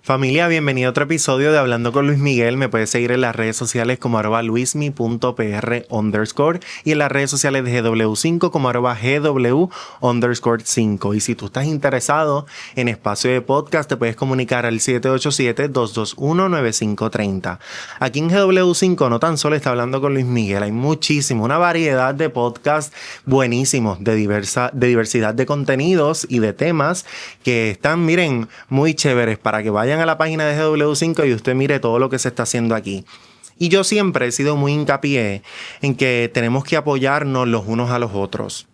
Familia, bienvenido a otro episodio de Hablando con Luis Miguel. Me puedes seguir en las redes sociales como @luismi.pr_ y en las redes sociales de GW5 como @GW_5. Y si tú estás interesado en espacio de podcast, te puedes comunicar al 787-221-9530. Aquí en GW5 no tan solo está Hablando con Luis Miguel, hay muchísimo, una variedad de podcasts buenísimos de diversidad de contenidos y de temas que están, miren, muy chéveres para que vayan a la página de GW5 y usted mire todo lo que se está haciendo aquí. Y yo siempre he sido muy hincapié en que tenemos que apoyarnos los unos a los otros.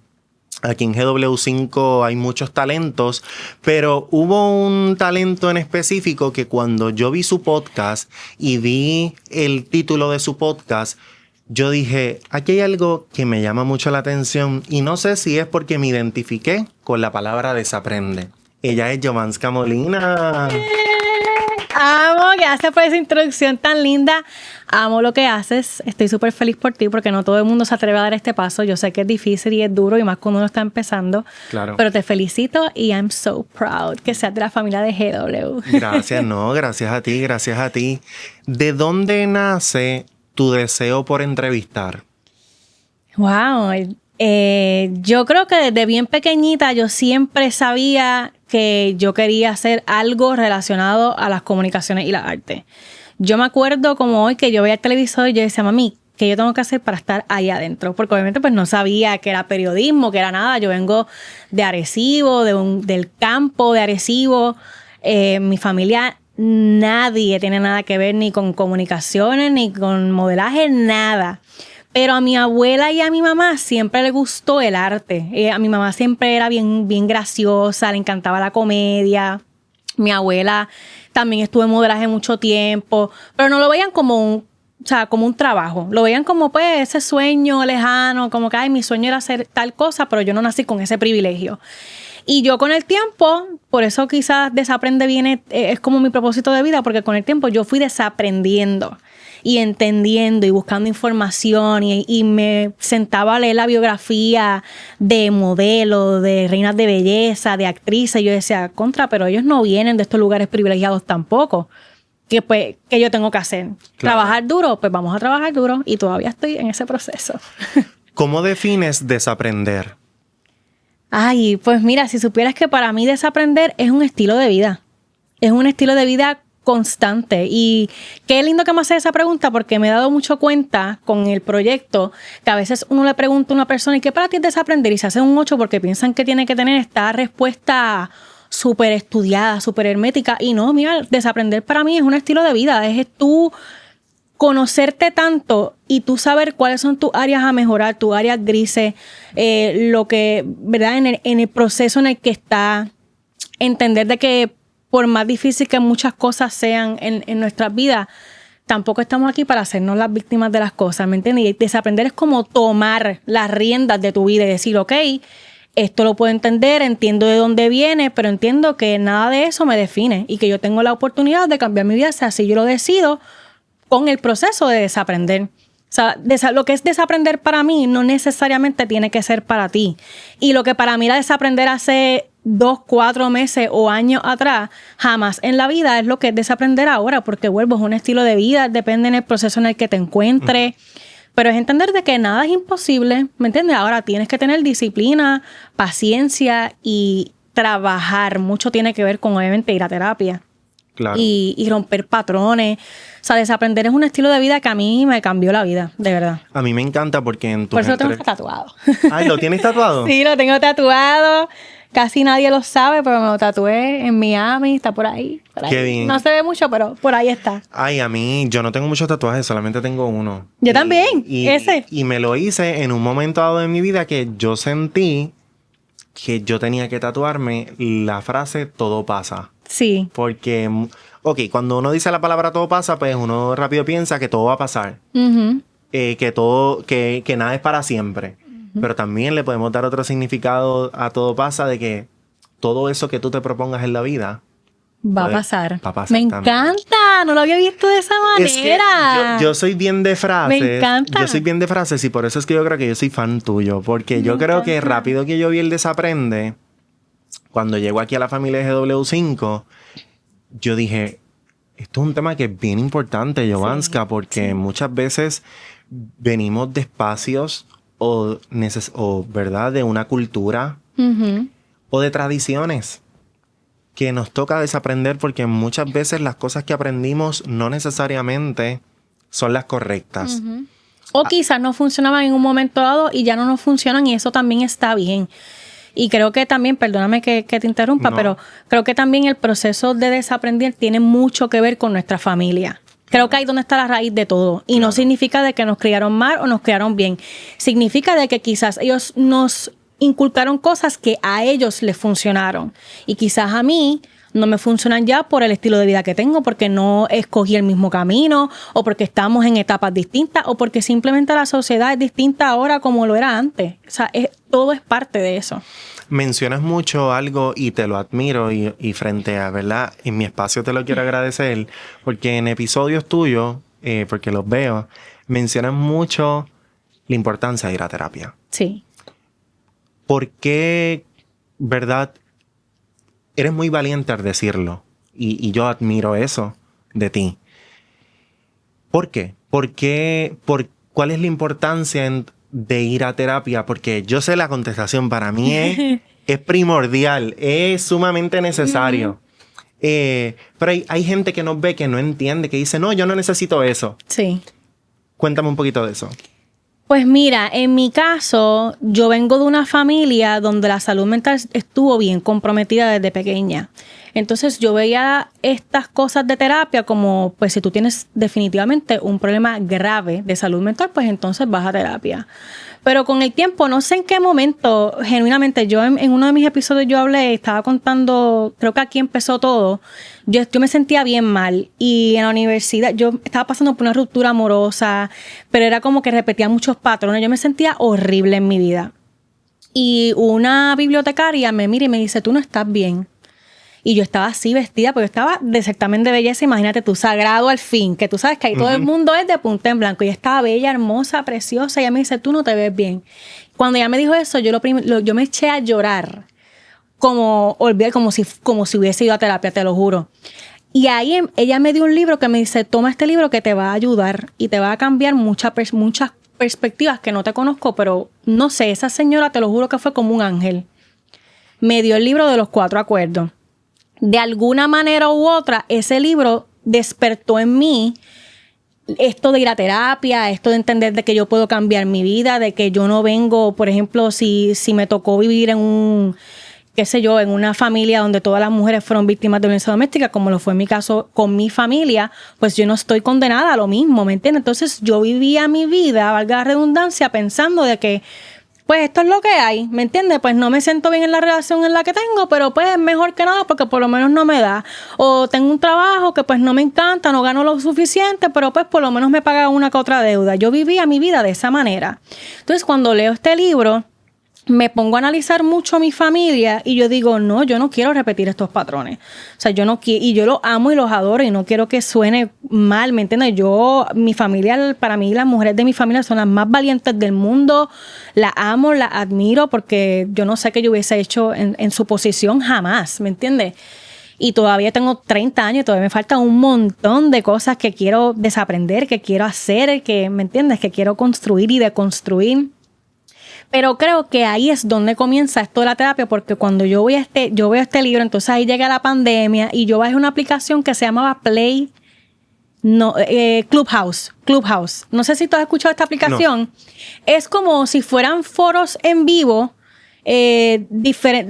Aquí en GW5 hay muchos talentos, pero hubo un talento en específico que cuando yo vi su podcast y vi el título de su podcast, yo dije, aquí hay algo que me llama mucho la atención y no sé si es porque me identifiqué con la palabra desaprende. Ella es Jovanska Molina. Amo, gracias por esa introducción tan linda. Amo lo que haces. Estoy súper feliz por ti porque no todo el mundo se atreve a dar este paso. Yo sé que es difícil y es duro y más cuando uno está empezando. Claro. Pero te felicito y I'm so proud que seas de la familia de GW. Gracias, no, gracias a ti, gracias a ti. ¿De dónde nace tu deseo por entrevistar? Wow. Yo creo que desde bien pequeñita yo siempre sabía que yo quería hacer algo relacionado a las comunicaciones y la arte. Yo me acuerdo como hoy que yo veía el televisor y yo decía, mami, ¿qué yo tengo que hacer para estar ahí adentro? Porque obviamente pues no sabía que era periodismo, que era nada. Yo vengo de Arecibo, del campo de Arecibo. Mi familia, nadie tiene nada que ver ni con comunicaciones, ni con modelaje, nada. Pero a mi abuela y a mi mamá siempre le gustó el arte. A mi mamá siempre era bien graciosa, le encantaba la comedia. Mi abuela también estuvo en modelaje mucho tiempo, pero no lo veían como un trabajo. Lo veían como pues ese sueño lejano, como que ay, mi sueño era hacer tal cosa, pero yo no nací con ese privilegio. Y yo con el tiempo, por eso quizás desaprende viene, es como mi propósito de vida, porque con el tiempo yo fui desaprendiendo y entendiendo y buscando información y me sentaba a leer la biografía de modelos, de reinas de belleza, de actrices. Y yo decía, pero ellos no vienen de estos lugares privilegiados tampoco. ¿Qué yo tengo que hacer? Claro. ¿Trabajar duro? Pues vamos a trabajar duro y todavía estoy en ese proceso. ¿Cómo defines desaprender? Ay, pues mira, si supieras que para mí desaprender es un estilo de vida. Es un estilo de vida constante. Y qué lindo que me hace esa pregunta porque me he dado mucho cuenta con el proyecto que a veces uno le pregunta a una persona ¿y qué para ti es desaprender? Y se hace un 8 porque piensan que tiene que tener esta respuesta súper estudiada, súper hermética. Y no, mira, desaprender para mí es un estilo de vida. Es tú conocerte tanto y tú saber cuáles son tus áreas a mejorar, tus áreas grises, lo que, ¿verdad? En el proceso en el que está, entender de que por más difícil que muchas cosas sean en nuestras vidas, tampoco estamos aquí para hacernos las víctimas de las cosas, ¿me entiendes? Y desaprender es como tomar las riendas de tu vida y decir, ok, esto lo puedo entender, entiendo de dónde viene, pero entiendo que nada de eso me define y que yo tengo la oportunidad de cambiar mi vida si así yo lo decido con el proceso de desaprender. O sea, lo que es desaprender para mí no necesariamente tiene que ser para ti. Y lo que para mí era desaprender hace 2, 4 meses o años atrás, jamás en la vida es lo que es desaprender ahora, porque vuelvo, es un estilo de vida, depende en el proceso en el que te encuentres. Pero es entender de que nada es imposible, ¿me entiendes? Ahora tienes que tener disciplina, paciencia y trabajar. Mucho tiene que ver con, obviamente, ir a terapia. Claro. Y romper patrones. O sea, desaprender es un estilo de vida que a mí me cambió la vida, de verdad. A mí me encanta porque en tu... Por eso lo tengo tatuado. Ay, ¿lo tienes tatuado? Sí, lo tengo tatuado. Casi nadie lo sabe, pero me lo tatué en Miami. Está por ahí. Qué bien. No se ve mucho, pero por ahí está. Ay, a mí, yo no tengo muchos tatuajes, solamente tengo uno. Yo también, ese. Y me lo hice en un momento dado de mi vida que yo sentí que yo tenía que tatuarme la frase todo pasa. Sí. Porque, ok, cuando uno dice la palabra todo pasa, pues uno rápido piensa que todo va a pasar. Uh-huh. Que nada es para siempre. Uh-huh. Pero también le podemos dar otro significado a todo pasa de que todo eso que tú te propongas en la vida va a pasar. Va a pasar. Me encanta. No lo había visto de esa manera. Es que yo soy bien de frases. Me encanta. Yo soy bien de frases y por eso es que yo creo que yo soy fan tuyo. Porque yo creo que rápido que yo vi el desaprende, cuando llego aquí a la familia de GW5, yo dije, esto es un tema que es bien importante, Jovanska, porque muchas veces venimos de espacios o ¿verdad? De una cultura o de tradiciones que nos toca desaprender, porque muchas veces las cosas que aprendimos no necesariamente son las correctas. O quizás no funcionaban en un momento dado y ya no nos funcionan, y eso también está bien. Y creo que también, perdóname que te interrumpa, pero creo que también el proceso de desaprender tiene mucho que ver con nuestra familia. Creo que ahí es donde está la raíz de todo. Y no significa de que nos criaron mal o nos criaron bien. Significa de que quizás ellos nos inculcaron cosas que a ellos les funcionaron. Y quizás a mí no me funcionan ya por el estilo de vida que tengo, porque no escogí el mismo camino, o porque estamos en etapas distintas, o porque simplemente la sociedad es distinta ahora como lo era antes. O sea, todo es parte de eso. Mencionas mucho algo y te lo admiro, y frente a, ¿verdad? En mi espacio te lo quiero agradecer, porque en episodios tuyos, porque los veo, mencionas mucho la importancia de ir a terapia. Sí. ¿Por qué, verdad? Eres muy valiente al decirlo, y yo admiro eso de ti. ¿Por qué? ¿Cuál es la importancia de ir a terapia? Porque yo sé la contestación, para mí es primordial, es sumamente necesario. Pero hay gente que nos ve, que no entiende, que dice, no, yo no necesito eso. Sí. Cuéntame un poquito de eso. Pues mira, en mi caso, yo vengo de una familia donde la salud mental estuvo bien comprometida desde pequeña. Entonces yo veía estas cosas de terapia como, pues si tú tienes definitivamente un problema grave de salud mental, pues entonces vas a terapia. Pero con el tiempo, no sé en qué momento, genuinamente, yo en uno de mis episodios yo hablé, estaba contando, creo que aquí empezó todo. Yo me sentía bien mal, y en la universidad yo estaba pasando por una ruptura amorosa, pero era como que repetía muchos patrones. Yo me sentía horrible en mi vida. Y una bibliotecaria me mira y me dice, tú no estás bien. Y yo estaba así vestida, porque yo estaba de certamen de belleza, imagínate tú, sagrado al fin, que tú sabes que ahí todo el mundo es de punta en blanco. Y ella estaba bella, hermosa, preciosa, y ella me dice, tú no te ves bien. Cuando ella me dijo eso, yo me eché a llorar, como si hubiese ido a terapia, te lo juro. Y ahí ella me dio un libro que me dice, toma este libro que te va a ayudar y te va a cambiar muchas perspectivas que no te conozco, pero no sé, esa señora, te lo juro que fue como un ángel. Me dio el libro de los 4 acuerdos. De alguna manera u otra, ese libro despertó en mí esto de ir a terapia, esto de entender de que yo puedo cambiar mi vida, de que yo no vengo, por ejemplo, si me tocó vivir en en una familia donde todas las mujeres fueron víctimas de violencia doméstica, como lo fue en mi caso con mi familia, pues yo no estoy condenada a lo mismo, ¿me entiendes? Entonces yo vivía mi vida, valga la redundancia, pensando de que pues esto es lo que hay, ¿me entiendes? Pues no me siento bien en la relación en la que tengo, pero pues es mejor que nada porque por lo menos no me da. O tengo un trabajo que pues no me encanta, no gano lo suficiente, pero pues por lo menos me paga una que otra deuda. Yo vivía mi vida de esa manera. Entonces cuando leo este libro, me pongo a analizar mucho a mi familia y yo digo, no, yo no quiero repetir estos patrones. O sea, yo no quiero, y yo los amo y los adoro y no quiero que suene mal, ¿me entiendes? Mi familia, para mí las mujeres de mi familia son las más valientes del mundo, las amo, las admiro, porque yo no sé qué yo hubiese hecho en su posición jamás, ¿me entiendes? Y todavía tengo 30 años y todavía me falta un montón de cosas que quiero desaprender, que quiero hacer, que, ¿me entiendes? Que quiero construir y deconstruir. Pero creo que ahí es donde comienza esto de la terapia, porque cuando yo veo este libro, entonces ahí llega la pandemia y yo bajé una aplicación que se llamaba Clubhouse. No sé si tú has escuchado esta aplicación. No. Es como si fueran foros en vivo,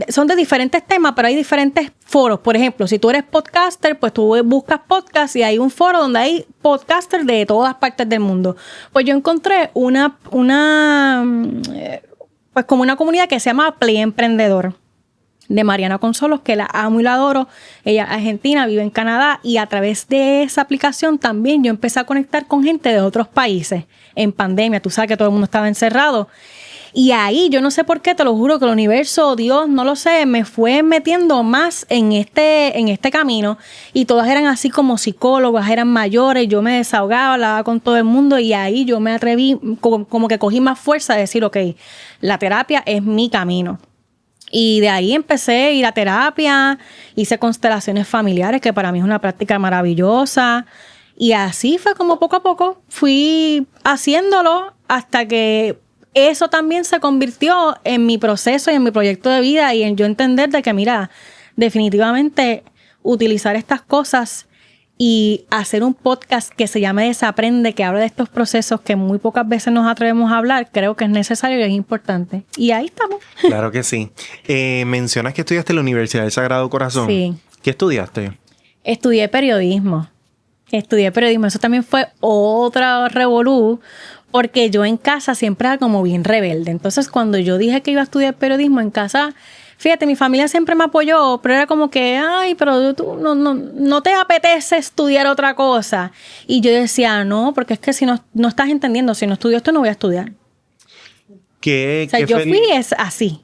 son de diferentes temas, pero hay diferentes foros. Por ejemplo, si tú eres podcaster, pues tú buscas podcast y hay un foro donde hay podcasters de todas partes del mundo. Pues yo encontré pues como una comunidad que se llama Play Emprendedor, de Mariana Consolos, que la amo y la adoro. Ella es argentina, vive en Canadá, y a través de esa aplicación también yo empecé a conectar con gente de otros países en pandemia. Tú sabes que todo el mundo estaba encerrado. Y ahí, yo no sé por qué, te lo juro que el universo, Dios, no lo sé, me fue metiendo más en este camino. Y todas eran así como psicólogas, eran mayores, yo me desahogaba, hablaba con todo el mundo, y ahí yo me atreví, como que cogí más fuerza de decir, ok, la terapia es mi camino. Y de ahí empecé a ir a terapia, hice constelaciones familiares, que para mí es una práctica maravillosa. Y así fue como poco a poco fui haciéndolo hasta que eso también se convirtió en mi proceso y en mi proyecto de vida y en yo entender de que, mira, definitivamente utilizar estas cosas y hacer un podcast que se llame Desaprende, que habla de estos procesos que muy pocas veces nos atrevemos a hablar, creo que es necesario y es importante. Y ahí estamos. Claro que sí. Mencionas que estudiaste en la Universidad del Sagrado Corazón. Sí. ¿Qué estudiaste? Estudié periodismo. Eso también fue otra revolú, porque yo en casa siempre era como bien rebelde. Entonces, cuando yo dije que iba a estudiar periodismo en casa, fíjate, mi familia siempre me apoyó, pero era como que, ay, pero tú no te apetece estudiar otra cosa. Y yo decía, no, porque es que si no estás entendiendo, si no estudio esto, no voy a estudiar. O sea, yo fui así.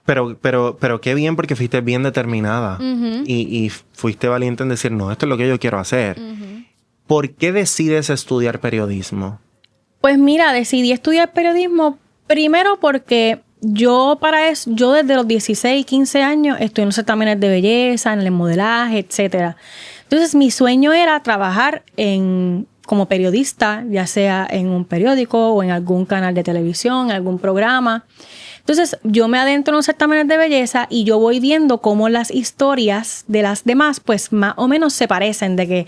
Pero qué bien, porque fuiste bien determinada. Uh-huh. Y fuiste valiente en decir, no, esto es lo que yo quiero hacer. Uh-huh. ¿Por qué decides estudiar periodismo? Pues mira, decidí estudiar periodismo primero porque yo desde los 16, 15 años estoy en los certámenes de belleza, en el modelaje, etcétera. Entonces mi sueño era trabajar como periodista, ya sea en un periódico o en algún canal de televisión, en algún programa. Entonces yo me adentro en los certámenes de belleza y yo voy viendo cómo las historias de las demás pues más o menos se parecen, de que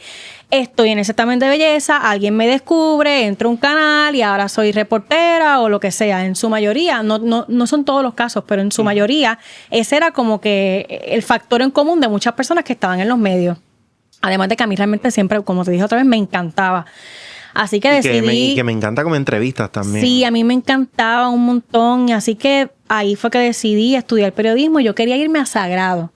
estoy en el certamen de belleza, alguien me descubre, entro a un canal y ahora soy reportera o lo que sea. En su mayoría, no son todos los casos, pero en su mayoría ese era como que el factor en común de muchas personas que estaban en los medios. Además de que a mí realmente siempre, como te dije otra vez, me encantaba. Así que decidí... Que me encanta como entrevistas también. Sí, a mí me encantaba un montón. Así que ahí fue que decidí estudiar periodismo. Yo quería irme a Sagrado.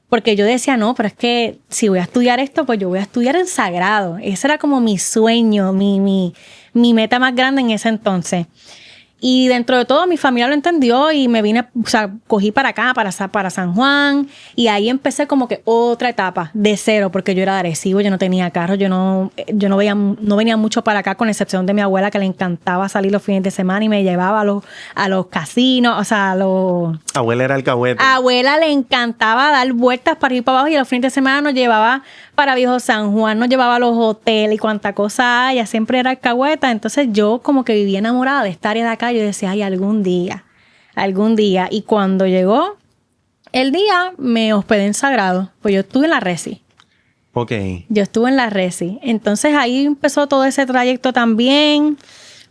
Porque yo decía, no, pero es que si voy a estudiar esto, pues yo voy a estudiar en Sagrado. Ese era como mi sueño, mi meta más grande en ese entonces. Y dentro de todo mi familia lo entendió y me vine, o sea, cogí para acá, para San Juan, y ahí empecé como que otra etapa de cero, porque yo era de Arecibo, yo no tenía carro, yo no venía mucho para acá, con excepción de mi abuela, que le encantaba salir los fines de semana y me llevaba a los casinos, o sea, Abuela era alcahuete. A abuela le encantaba dar vueltas para ir para abajo y los fines de semana nos llevaba para Viejo San Juan, nos llevaba a los hoteles y cuánta cosa, ella siempre era alcahueta. Entonces yo como que vivía enamorada de esta área de acá. Yo decía, ay, algún día. Y cuando llegó el día, me hospedé en Sagrado, pues yo estuve en la Resi. Ok. Yo estuve en la Resi. Entonces ahí empezó todo ese trayecto también.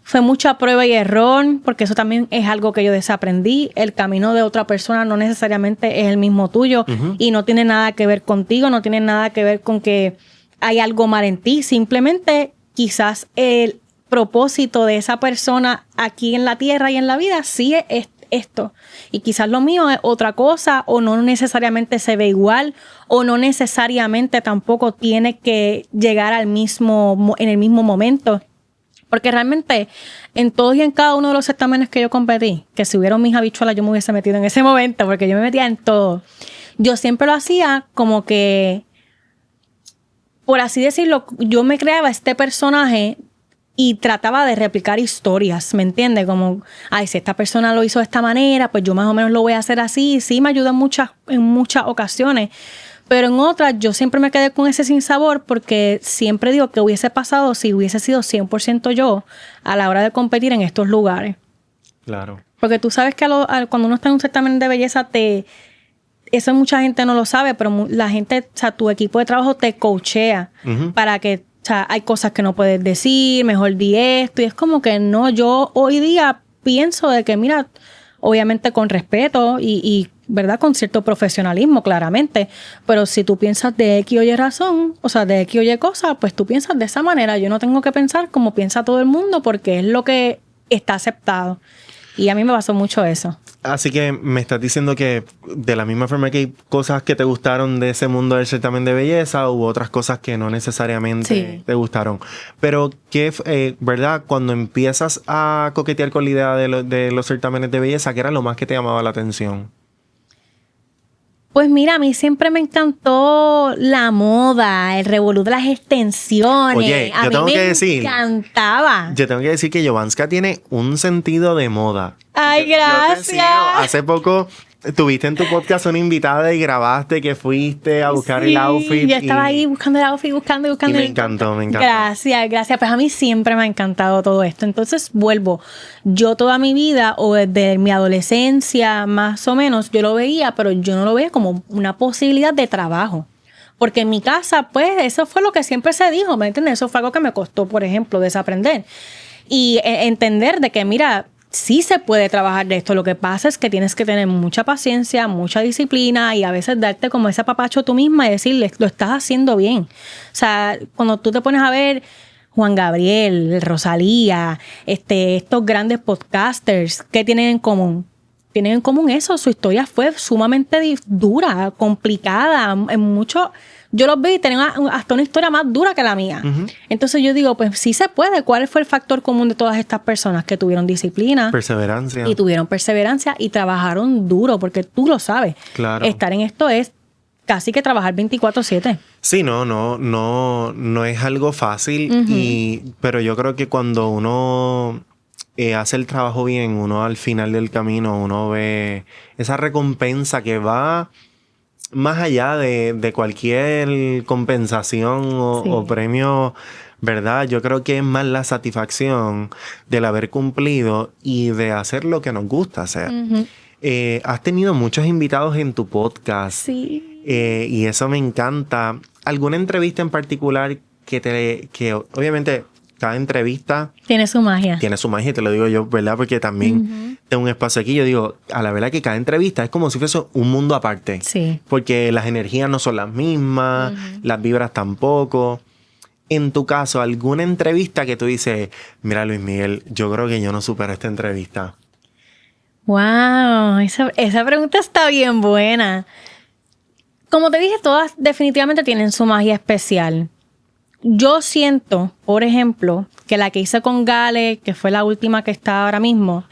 Fue mucha prueba y error, porque eso también es algo que yo desaprendí. El camino de otra persona no necesariamente es el mismo tuyo. Uh-huh. Y no tiene nada que ver contigo, no tiene nada que ver con que hay algo mal en ti. Simplemente quizás el propósito de esa persona aquí en la tierra y en la vida sí es esto. Y quizás lo mío es otra cosa, o no necesariamente se ve igual, o no necesariamente tampoco tiene que llegar en el mismo momento. Porque realmente en todos y en cada uno de los certámenes que yo competí, que si hubieran mis habichuelas yo me hubiese metido en ese momento, porque yo me metía en todo. Yo siempre lo hacía como que, por así decirlo, yo me creaba este personaje y trataba de replicar historias, ¿me entiendes? Como, ay, si esta persona lo hizo de esta manera, pues yo más o menos lo voy a hacer así. Y sí, me ayuda en muchas ocasiones. Pero en otras, yo siempre me quedé con ese sinsabor, porque siempre digo que hubiese pasado si hubiese sido 100% yo a la hora de competir en estos lugares. Claro. Porque tú sabes que cuando uno está en un certamen de belleza, eso mucha gente no lo sabe, pero la gente, o sea, tu equipo de trabajo te coachea uh-huh. para que, o sea, hay cosas que no puedes decir, mejor di esto. Y es como que no, yo hoy día pienso de que, mira, obviamente con respeto y ¿verdad? Con cierto profesionalismo, claramente. Pero si tú piensas de X o Y razón, o sea, de X o Y cosa, pues tú piensas de esa manera. Yo no tengo que pensar como piensa todo el mundo, porque es lo que está aceptado. Y a mí me pasó mucho eso. Así que me estás diciendo que de la misma forma que hay cosas que te gustaron de ese mundo del certamen de belleza, hubo otras cosas que no necesariamente te gustaron. Pero ¿qué, verdad? Cuando empiezas a coquetear con la idea de los certámenes de belleza, ¿qué era lo más que te llamaba la atención? Pues mira, a mí siempre me encantó la moda, el revolú de las extensiones. Oye, a mí me encantaba. Yo tengo que decir que Jovanska tiene un sentido de moda Ay, Yo te gracias. sigo. Hace poco tuviste en tu podcast una invitada y grabaste que fuiste a buscar el outfit. Yo estaba ahí buscando el outfit, buscando. Y me encantó. Gracias. Pues a mí siempre me ha encantado todo esto. Entonces, vuelvo. Yo toda mi vida, o desde mi adolescencia, más o menos, yo lo veía, pero yo no lo veía como una posibilidad de trabajo. Porque en mi casa, pues, eso fue lo que siempre se dijo, ¿me entiendes? Eso fue algo que me costó, por ejemplo, desaprender. Y entender de que, mira, sí se puede trabajar de esto. Lo que pasa es que tienes que tener mucha paciencia, mucha disciplina y a veces darte como ese apapacho tú misma y decirle, lo estás haciendo bien. O sea, cuando tú te pones a ver Juan Gabriel, Rosalía, estos grandes podcasters, ¿qué tienen en común? Tienen en común eso. Su historia fue sumamente dura, complicada, en mucho. Yo los vi y tenían hasta una historia más dura que la mía. Uh-huh. Entonces yo digo, pues sí se puede. ¿Cuál fue el factor común de todas estas personas? Que tuvieron disciplina. Perseverancia. Y tuvieron perseverancia y trabajaron duro, porque tú lo sabes. Claro. Estar en esto es casi que trabajar 24/7. Sí, no es algo fácil. Uh-huh. Pero yo creo que cuando uno hace el trabajo bien, uno al final del camino, uno ve esa recompensa que va más allá de cualquier compensación o premio, ¿verdad? Yo creo que es más la satisfacción del haber cumplido y de hacer lo que nos gusta hacer. Uh-huh. Has tenido muchos invitados en tu podcast. Sí. Y eso me encanta. ¿Alguna entrevista en particular que obviamente cada entrevista tiene su magia? Tiene su magia, te lo digo yo, ¿verdad? Porque también tengo un espacio aquí. Yo digo, a la verdad que cada entrevista es como si fuese un mundo aparte. Sí. Porque las energías no son las mismas, las vibras tampoco. En tu caso, ¿alguna entrevista que tú dices, mira Luis Miguel, yo creo que yo no supero esta entrevista? Wow, esa pregunta está bien buena. Como te dije, todas definitivamente tienen su magia especial. Yo siento, por ejemplo, que la que hice con Gale, que fue la última que está ahora mismo,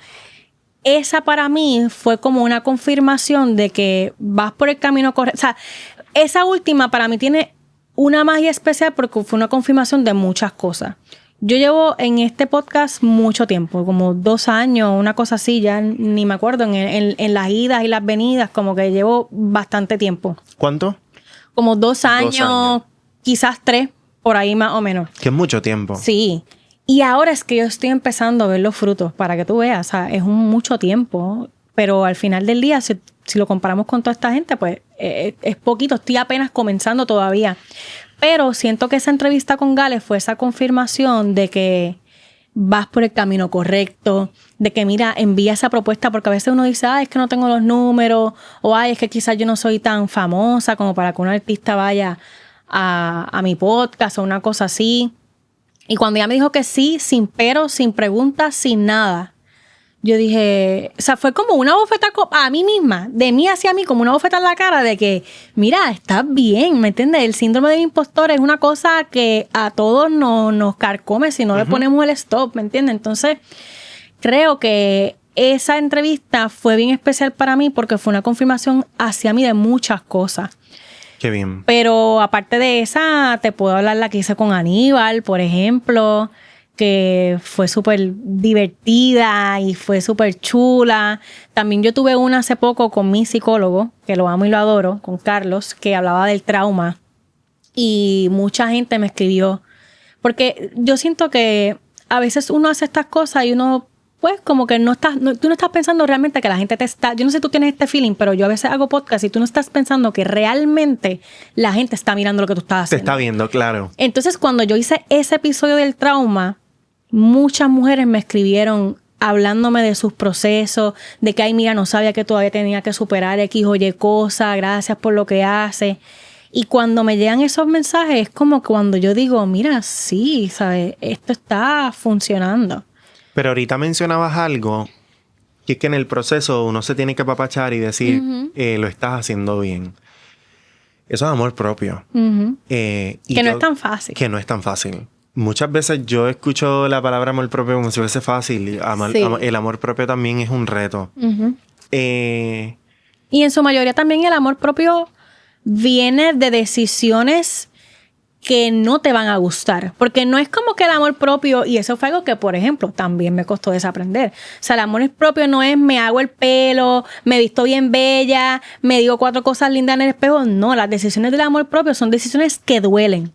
esa para mí fue como una confirmación de que vas por el camino correcto. O sea, esa última para mí tiene una magia especial porque fue una confirmación de muchas cosas. Yo llevo en este podcast mucho tiempo, como 2 años, una cosa así, ya ni me acuerdo, en las idas y las venidas, como que llevo bastante tiempo. ¿Cuánto? Como 2 años, quizás 3. Por ahí más o menos. Que es mucho tiempo. Sí. Y ahora es que yo estoy empezando a ver los frutos, para que tú veas. O sea, es mucho tiempo. Pero al final del día, si lo comparamos con toda esta gente, pues es poquito. Estoy apenas comenzando todavía. Pero siento que esa entrevista con Gale fue esa confirmación de que vas por el camino correcto. De que, mira, envía esa propuesta. Porque a veces uno dice, es que no tengo los números. O, es que quizás yo no soy tan famosa como para que un artista vaya a mi podcast o una cosa así. Y cuando ella me dijo que sí, sin pero, sin preguntas, sin nada, yo dije, o sea, fue como una bofeta a mí misma, de mí hacia mí, como una bofeta en la cara de que, mira, estás bien, ¿me entiendes? El síndrome del impostor es una cosa que a todos nos carcome si no le ponemos el stop, ¿me entiendes? Entonces, creo que esa entrevista fue bien especial para mí porque fue una confirmación hacia mí de muchas cosas. Qué bien. Pero aparte de esa, te puedo hablar la que hice con Aníbal, por ejemplo, que fue súper divertida y fue súper chula. También yo tuve una hace poco con mi psicólogo, que lo amo y lo adoro, con Carlos, que hablaba del trauma. Y mucha gente me escribió. Porque yo siento que a veces uno hace estas cosas y uno, pues, como que tú no estás pensando realmente que la gente te está... Yo no sé si tú tienes este feeling, pero yo a veces hago podcast y tú no estás pensando que realmente la gente está mirando lo que tú estás haciendo. Te está viendo, claro. Entonces, cuando yo hice ese episodio del trauma, muchas mujeres me escribieron hablándome de sus procesos, de que, mira, no sabía que todavía tenía que superar X o Y cosa, gracias por lo que hace. Y cuando me llegan esos mensajes, es como cuando yo digo, mira, sí, ¿sabes? Esto está funcionando. Pero ahorita mencionabas algo, que es que en el proceso uno se tiene que apapachar y decir, lo estás haciendo bien. Eso es amor propio. Que no es tan fácil. Que no es tan fácil. Muchas veces yo escucho la palabra amor propio como si fuese fácil. El amor propio también es un reto. Y en su mayoría también el amor propio viene de decisiones que no te van a gustar. Porque no es como que el amor propio, y eso fue algo que, por ejemplo, también me costó desaprender. O sea, el amor propio no es me hago el pelo, me visto bien bella, me digo 4 cosas lindas en el espejo. No, las decisiones del amor propio son decisiones que duelen.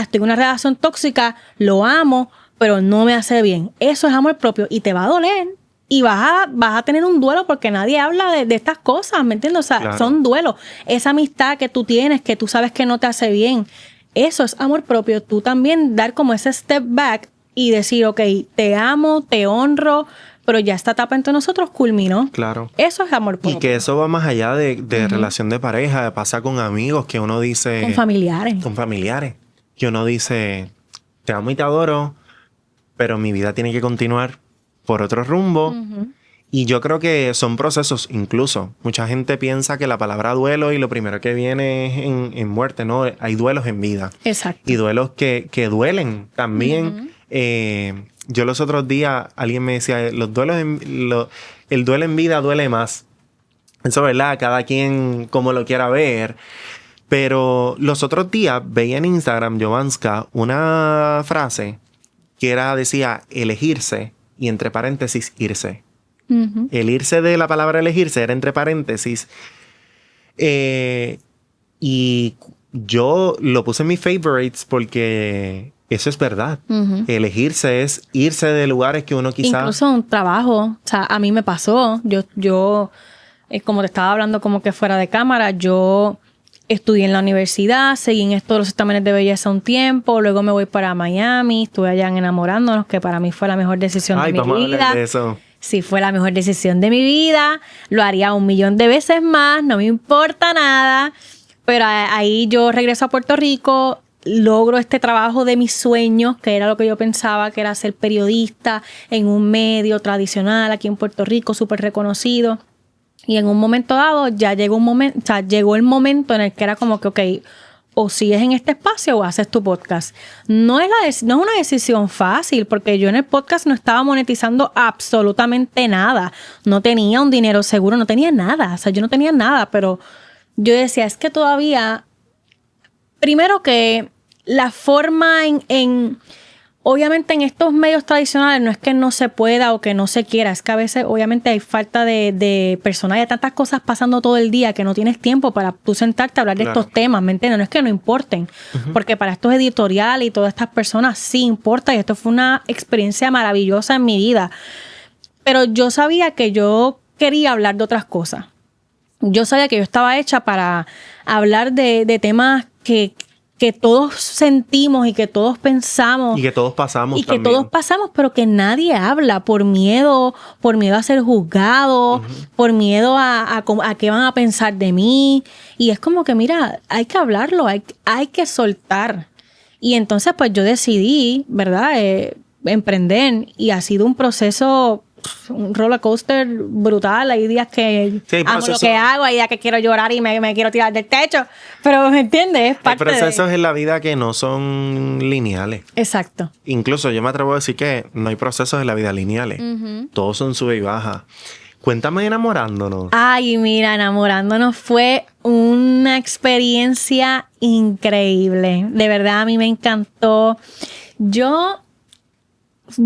Estoy en una relación tóxica, lo amo, pero no me hace bien. Eso es amor propio y te va a doler. Y vas a tener un duelo porque nadie habla de estas cosas, ¿me entiendes? O sea, claro, son duelos. Esa amistad que tú tienes, que tú sabes que no te hace bien, eso es amor propio. Tú también dar como ese step back y decir, ok, te amo, te honro, pero ya esta etapa entre nosotros culminó. Claro. Eso es amor propio. Y que eso va más allá de relación de pareja, pasa con amigos que uno dice... Con familiares. Con familiares. Que uno dice, te amo y te adoro, pero mi vida tiene que continuar por otro rumbo. Y yo creo que son procesos incluso. Mucha gente piensa que la palabra duelo y lo primero que viene es en muerte, ¿no? Hay duelos en vida. Exacto. Y duelos que duelen también. Yo los otros días, alguien me decía, el duelo en vida duele más. Eso es verdad, cada quien como lo quiera ver. Pero los otros días veía en Instagram, Jovanska, una frase que decía elegirse y entre paréntesis irse. El irse de la palabra elegirse era entre paréntesis. Y yo lo puse en mis favorites porque eso es verdad. Elegirse es irse de lugares que uno quizás... Incluso un trabajo. O sea, a mí me pasó. Yo como te estaba hablando como que fuera de cámara, yo estudié en la universidad, seguí en esto de los exámenes de belleza un tiempo, luego me voy para Miami, estuve allá en Enamorándonos, que para mí fue la mejor decisión de mi vida. Vamos a hablar de eso. Sí, fue la mejor decisión de mi vida. Lo haría 1,000,000 de veces más. No me importa nada. Pero ahí yo regreso a Puerto Rico. Logro este trabajo de mis sueños, que era lo que yo pensaba, que era ser periodista en un medio tradicional aquí en Puerto Rico, súper reconocido. Y en un momento dado ya llegó llegó el momento en el que era como que, ok, o sigues en este espacio o haces tu podcast. No es una decisión fácil, porque yo en el podcast no estaba monetizando absolutamente nada. No tenía un dinero seguro, no tenía nada. O sea, yo no tenía nada, pero yo decía, es que todavía... Primero que la forma obviamente en estos medios tradicionales no es que no se pueda o que no se quiera, es que a veces obviamente hay falta de personal, hay tantas cosas pasando todo el día que no tienes tiempo para tú sentarte a hablar de estos temas, ¿me entiendes? No es que no importen, porque para estos editoriales y todas estas personas sí importa, y esto fue una experiencia maravillosa en mi vida. Pero yo sabía que yo quería hablar de otras cosas. Yo sabía que yo estaba hecha para hablar de temas que todos sentimos y que todos pensamos. Y que todos pasamos también. Que todos pasamos, pero que nadie habla por miedo a ser juzgado, por miedo a qué van a pensar de mí. Y es como que, mira, hay que hablarlo, hay que soltar. Y entonces, pues yo decidí, ¿verdad?, emprender. Y ha sido un proceso... un roller coaster brutal. Hay días que amo lo que hago, hay días que quiero llorar y me quiero tirar del techo, pero ¿me entiendes? Hay procesos en la vida que no son lineales. Exacto. Incluso yo me atrevo a decir que no hay procesos en la vida lineales. Todos son sube y baja. Cuéntame Enamorándonos. Ay, mira, Enamorándonos fue una experiencia increíble. De verdad, a mí me encantó.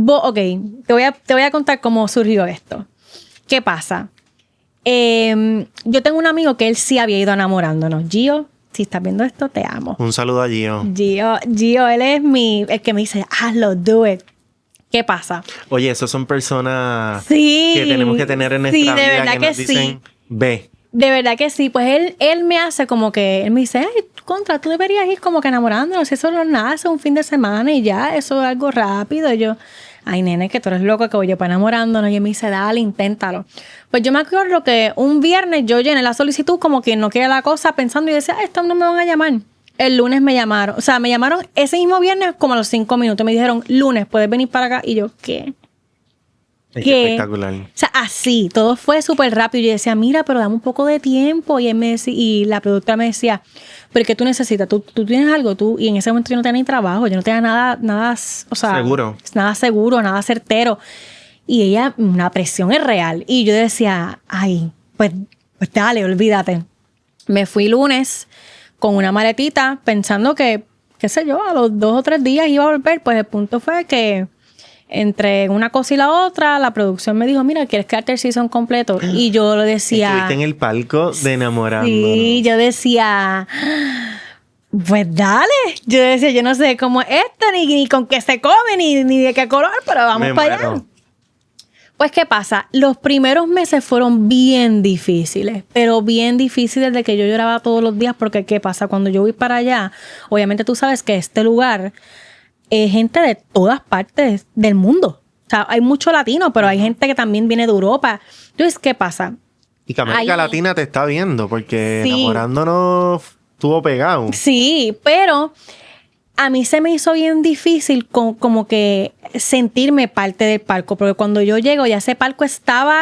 Ok, te voy a contar cómo surgió esto. ¿Qué pasa? Yo tengo un amigo que él sí había ido a Enamorándonos. Gio, si estás viendo esto, te amo. Un saludo a Gio. Gio, él es el que me dice, hazlo, do it. ¿Qué pasa? Oye, esos son personas que tenemos que tener en nuestra vida, de verdad que nos dicen, ve. De verdad que sí. Pues él me hace como que... Él me dice, ay, tú deberías ir como que Enamorándonos. Eso no es nada, eso es un fin de semana y ya, eso es algo rápido. Y yo, ay, nene, que tú eres loco, que voy yo para Enamorándonos. Y él me dice, dale, inténtalo. Pues yo me acuerdo que un viernes yo llené la solicitud como que no quiere la cosa, pensando y decía, esto no me van a llamar. El lunes me llamaron. O sea, me llamaron ese mismo viernes como a los 5 minutos. Me dijeron, lunes, ¿puedes venir para acá? Y yo, ¿qué? Qué espectacular. O sea, así, todo fue súper rápido. Yo decía, mira, pero dame un poco de tiempo. Y él me decía, y la productora me decía, pero ¿qué tú necesitas? ¿Tú tienes algo? Y en ese momento yo no tenía ni trabajo, yo no tenía nada, o sea, seguro. Nada seguro, nada certero. Y ella, una presión es real. Y yo decía, ay, pues dale, olvídate. Me fui lunes con una maletita pensando que qué sé yo, a los 2 o 3 días iba a volver. Pues el punto fue que entre una cosa y la otra, la producción me dijo, mira, ¿quieres quedarte el season completo? Y yo lo decía... Estuviste en el palco de Enamorándonos. Sí, yo decía... Pues dale. Yo decía, yo no sé cómo es esta, ni con qué se come, ni de qué color, pero vamos para allá. Pues, ¿qué pasa? Los primeros meses fueron bien difíciles, pero bien difíciles de que yo lloraba todos los días, porque ¿qué pasa? Cuando yo voy para allá, obviamente tú sabes que este lugar es gente de todas partes del mundo. O sea, hay mucho latino, pero hay gente que también viene de Europa. Entonces, ¿qué pasa? Y que América Latina te está viendo, porque sí, Enamorándonos estuvo pegado. Sí, pero a mí se me hizo bien difícil como que sentirme parte del palco, porque cuando yo llego ya ese palco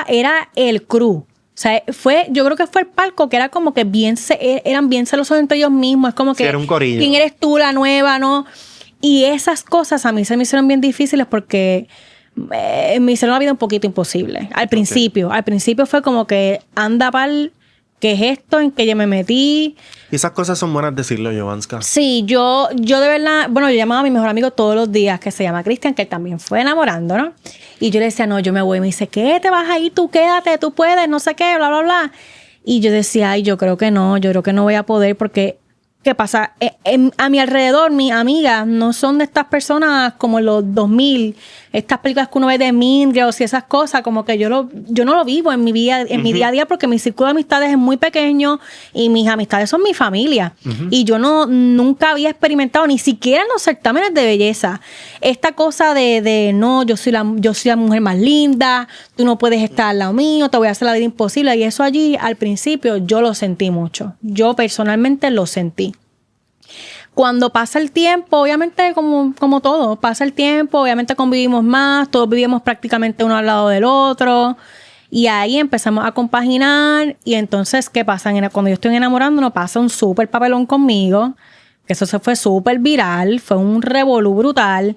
era el crew. O sea, yo creo que fue el palco que era como que eran bien celosos entre ellos mismos. Es como que, era un corillo. ¿Quién eres tú, la nueva, no? Y esas cosas a mí se me hicieron bien difíciles porque me hicieron la vida un poquito imposible. Al principio fue como que anda pa'l... ¿Qué es esto? ¿En qué yo me metí? Y esas cosas son buenas decirlo, Jovanska. Sí, yo de verdad... Bueno, yo llamaba a mi mejor amigo todos los días, que se llama Cristian, que él también fue enamorando, ¿no? Y yo le decía, no, yo me voy. Me dice, ¿qué? ¿Te vas a ir? Tú quédate, tú puedes, no sé qué, bla, bla, bla. Y yo decía, ay, yo creo que no voy a poder porque... ¿Qué pasa? A mi alrededor, mis amigas no son de estas personas como en los 2000, estas películas que uno ve de Mean Girls y esas cosas, como que yo no lo vivo en mi vida, mi día a día, porque mi círculo de amistades es muy pequeño y mis amistades son mi familia. Y yo nunca había experimentado, ni siquiera en los certámenes de belleza, esta cosa de no, yo soy la mujer más linda, tú no puedes estar al lado mío, te voy a hacer la vida imposible. Y eso allí, al principio, yo lo sentí mucho. Yo personalmente lo sentí. Cuando pasa el tiempo, obviamente como todo, pasa el tiempo, obviamente convivimos más, todos vivimos prácticamente uno al lado del otro y ahí empezamos a compaginar y entonces, ¿qué pasa? Cuando yo estoy enamorándonos pasa un súper papelón conmigo, que eso se fue súper viral, fue un revolú brutal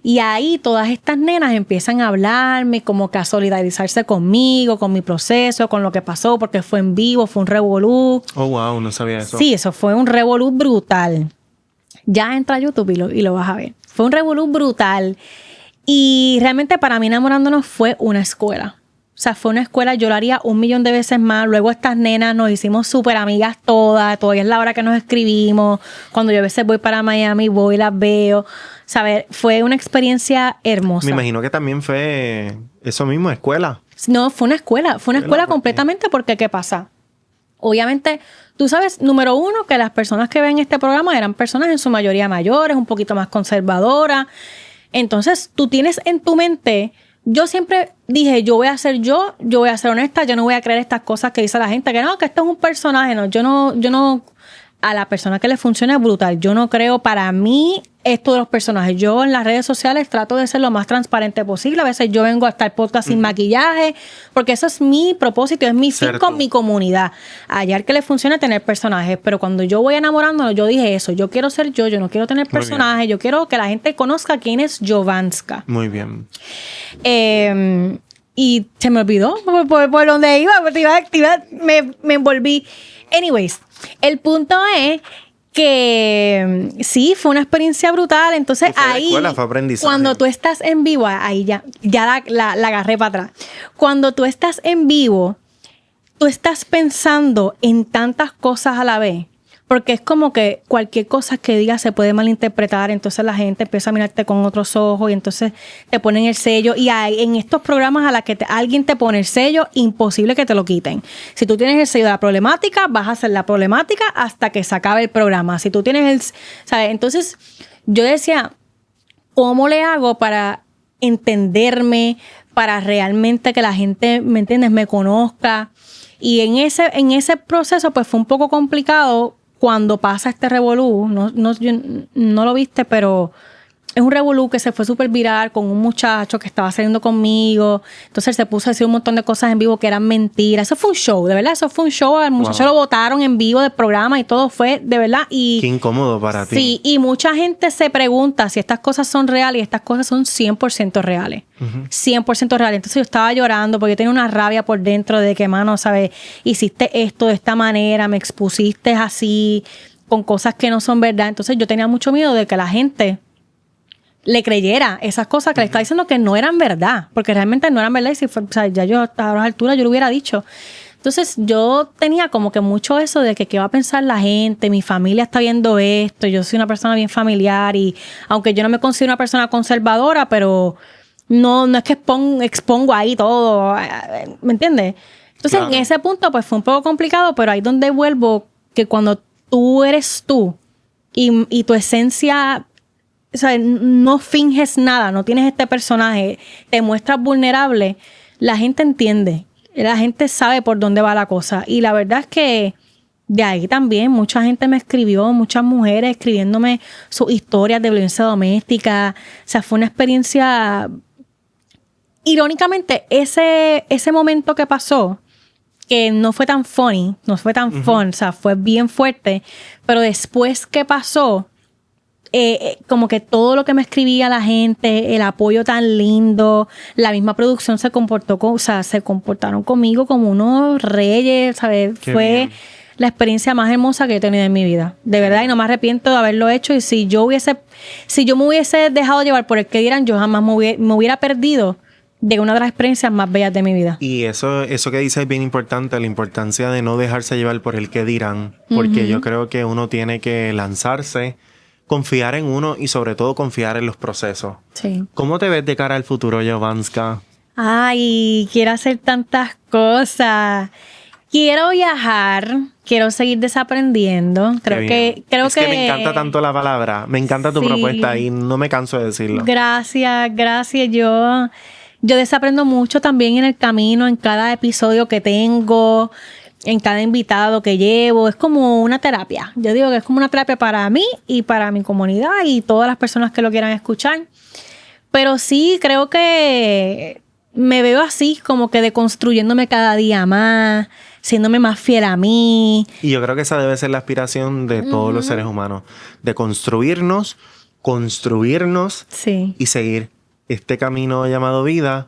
y ahí todas estas nenas empiezan a hablarme, como que a solidarizarse conmigo, con mi proceso, con lo que pasó, porque fue en vivo, fue un revolú. Oh, wow, no sabía eso. Sí, eso fue un revolú brutal. Ya entra a YouTube y lo vas a ver. Fue un revolú brutal. Y realmente para mí Enamorándonos fue una escuela. O sea, fue una escuela, yo lo haría 1,000,000 de veces más. Luego estas nenas nos hicimos súper amigas todas. Todavía es la hora que nos escribimos. Cuando yo a veces voy para Miami, voy y las veo. ¿Sabes? Fue una experiencia hermosa. Me imagino que también fue eso mismo, escuela. No, fue una escuela. Fue una escuela completamente porque ¿qué pasa? Obviamente, tú sabes, número uno, que las personas que ven este programa eran personas en su mayoría mayores, un poquito más conservadoras. Entonces, tú tienes en tu mente... Yo siempre dije, yo voy a ser honesta, yo no voy a creer estas cosas que dice la gente, que no, que esto es un personaje, no, yo no, a la persona que le funciona es brutal, yo no creo para mí esto de los personajes, yo en las redes sociales trato de ser lo más transparente posible, a veces yo vengo hasta el podcast sin maquillaje, porque eso es mi propósito, es mi fin con mi comunidad, hallar que le funciona tener personajes, pero cuando yo voy enamorándonos, yo dije eso, yo quiero ser yo no quiero tener personajes, yo quiero que la gente conozca quién es Jovanska. Muy bien. Y se me olvidó por donde iba, me envolví. Anyways, el punto es que sí, fue una experiencia brutal. Entonces ahí, escuela, fue aprendizaje. Cuando tú estás en vivo, ahí ya la agarré para atrás. Cuando tú estás en vivo, tú estás pensando en tantas cosas a la vez. Porque es como que cualquier cosa que digas se puede malinterpretar, entonces la gente empieza a mirarte con otros ojos y entonces te ponen el sello. Y hay en estos programas a la que alguien te pone el sello, imposible que te lo quiten. Si tú tienes el sello de la problemática, vas a hacer la problemática hasta que se acabe el programa. Si tú tienes ¿sabes? Entonces yo decía, ¿cómo le hago para entenderme, para realmente que la gente, ¿me entiendes?, me conozca? Y en ese proceso pues fue un poco complicado. Cuando pasa este revolú, no lo viste, pero es un revolú que se fue súper viral con un muchacho que estaba saliendo conmigo. Entonces se puso a decir un montón de cosas en vivo que eran mentiras. Eso fue un show, de verdad. Eso fue un show. Al muchacho lo botaron en vivo del programa y todo fue de verdad. Y, qué incómodo para ti. Sí, y mucha gente se pregunta si estas cosas son reales y estas cosas son 100% reales. 100% reales. Entonces yo estaba llorando porque yo tenía una rabia por dentro de que, mano, ¿sabes? Hiciste esto de esta manera, me expusiste así. con cosas que no son verdad. Entonces yo tenía mucho miedo de que la gente le creyera esas cosas que le estaba diciendo que no eran verdad, porque realmente no eran verdad. Y si fue, o sea, ya yo a las alturas yo lo hubiera dicho. Entonces yo tenía como que mucho eso de que qué va a pensar la gente, mi familia está viendo esto, yo soy una persona bien familiar y aunque yo no me considero una persona conservadora, pero no es que expongo ahí todo, ¿me entiendes? Entonces Claro. en ese punto pues fue un poco complicado, pero ahí donde vuelvo que cuando tú eres tú y tu esencia, o sea, no finges nada, no tienes este personaje, te muestras vulnerable, la gente entiende. La gente sabe por dónde va la cosa. Y la verdad es que de ahí también mucha gente me escribió, muchas mujeres escribiéndome sus historias de violencia doméstica. O sea, fue una experiencia... Irónicamente, ese momento que pasó, que no fue tan funny, no fue tan fun, o sea, fue bien fuerte, pero después que pasó... como que todo lo que me escribía la gente, el apoyo tan lindo, la misma producción se comportaron conmigo como unos reyes, ¿sabes? Qué Fue bien. la experiencia más hermosa que he tenido en mi vida. De verdad, y no me arrepiento de haberlo hecho. Y si yo me hubiese dejado llevar por el que dirán, yo jamás me hubiera perdido de una de las experiencias más bellas de mi vida. Y eso que dices es bien importante, la importancia de no dejarse llevar por el que dirán, porque yo creo que uno tiene que lanzarse, confiar en uno y sobre todo confiar en los procesos. Sí. ¿Cómo te ves de cara al futuro, Jovanska? Ay, quiero hacer tantas cosas. Quiero viajar, quiero seguir desaprendiendo. Creo que me encanta tanto la palabra, me encanta tu Sí. propuesta y no me canso de decirlo. Gracias. Yo desaprendo mucho también en el camino, en cada episodio que tengo, en cada invitado que llevo. Es como una terapia. Yo digo que es como una terapia para mí y para mi comunidad y todas las personas que lo quieran escuchar. Pero sí, creo que me veo así, como que deconstruyéndome cada día más, siéndome más fiel a mí. Y yo creo que esa debe ser la aspiración de todos los seres humanos, de construirnos Sí. y seguir este camino llamado vida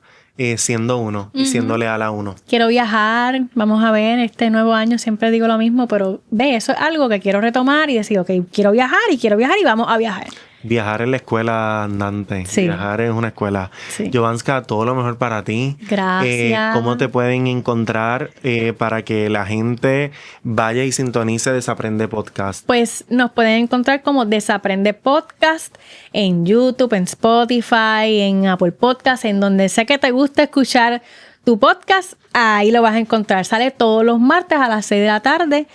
siendo uno y siendo leal a uno. Quiero viajar, vamos a ver, este nuevo año siempre digo lo mismo, pero eso es algo que quiero retomar y decir, ok, quiero viajar y vamos a viajar. Viajar en la escuela andante. Sí. Viajar en una escuela. Sí. Jovanska, todo lo mejor para ti. Gracias. ¿Cómo te pueden encontrar para que la gente vaya y sintonice Desaprende Podcast? Pues nos pueden encontrar como Desaprende Podcast en YouTube, en Spotify, en Apple Podcast, en donde sea que te guste escuchar tu podcast, ahí lo vas a encontrar. Sale todos los martes a las 6 de la tarde.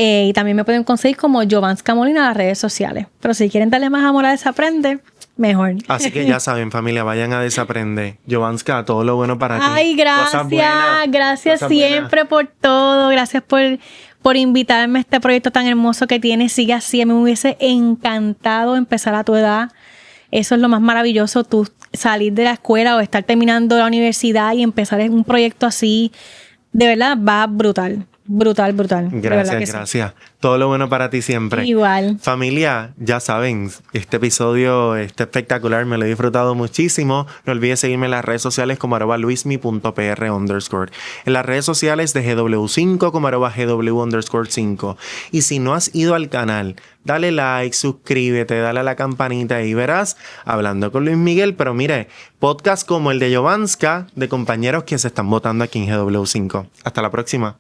Y también me pueden conseguir como Jovanska Molina en las redes sociales. Pero si quieren darle más amor a Desaprende, mejor. Así que ya saben, familia, vayan a Desaprende. Jovanska, todo lo bueno para ti. Ay, Cosas gracias. buenas, Gracias cosas siempre por todo. Gracias por invitarme a este proyecto tan hermoso que tienes. Sigue así. A mí me hubiese encantado empezar a tu edad. Eso es lo más maravilloso. Tú salir de la escuela o estar terminando la universidad y empezar en un proyecto así. De verdad, va brutal. Brutal. De verdad que Gracias, sí. gracias. Todo lo bueno para ti siempre. Igual. Familia, ya saben, este episodio está espectacular, me lo he disfrutado muchísimo. No olvides seguirme en las redes sociales como @luismi.pr_. En las redes sociales de GW5 como @GW_5. Y si no has ido al canal, dale like, suscríbete, dale a la campanita y verás Hablando con Luis Miguel. Pero mire, podcast como el de Jovanska, de compañeros que se están votando aquí en GW5. Hasta la próxima.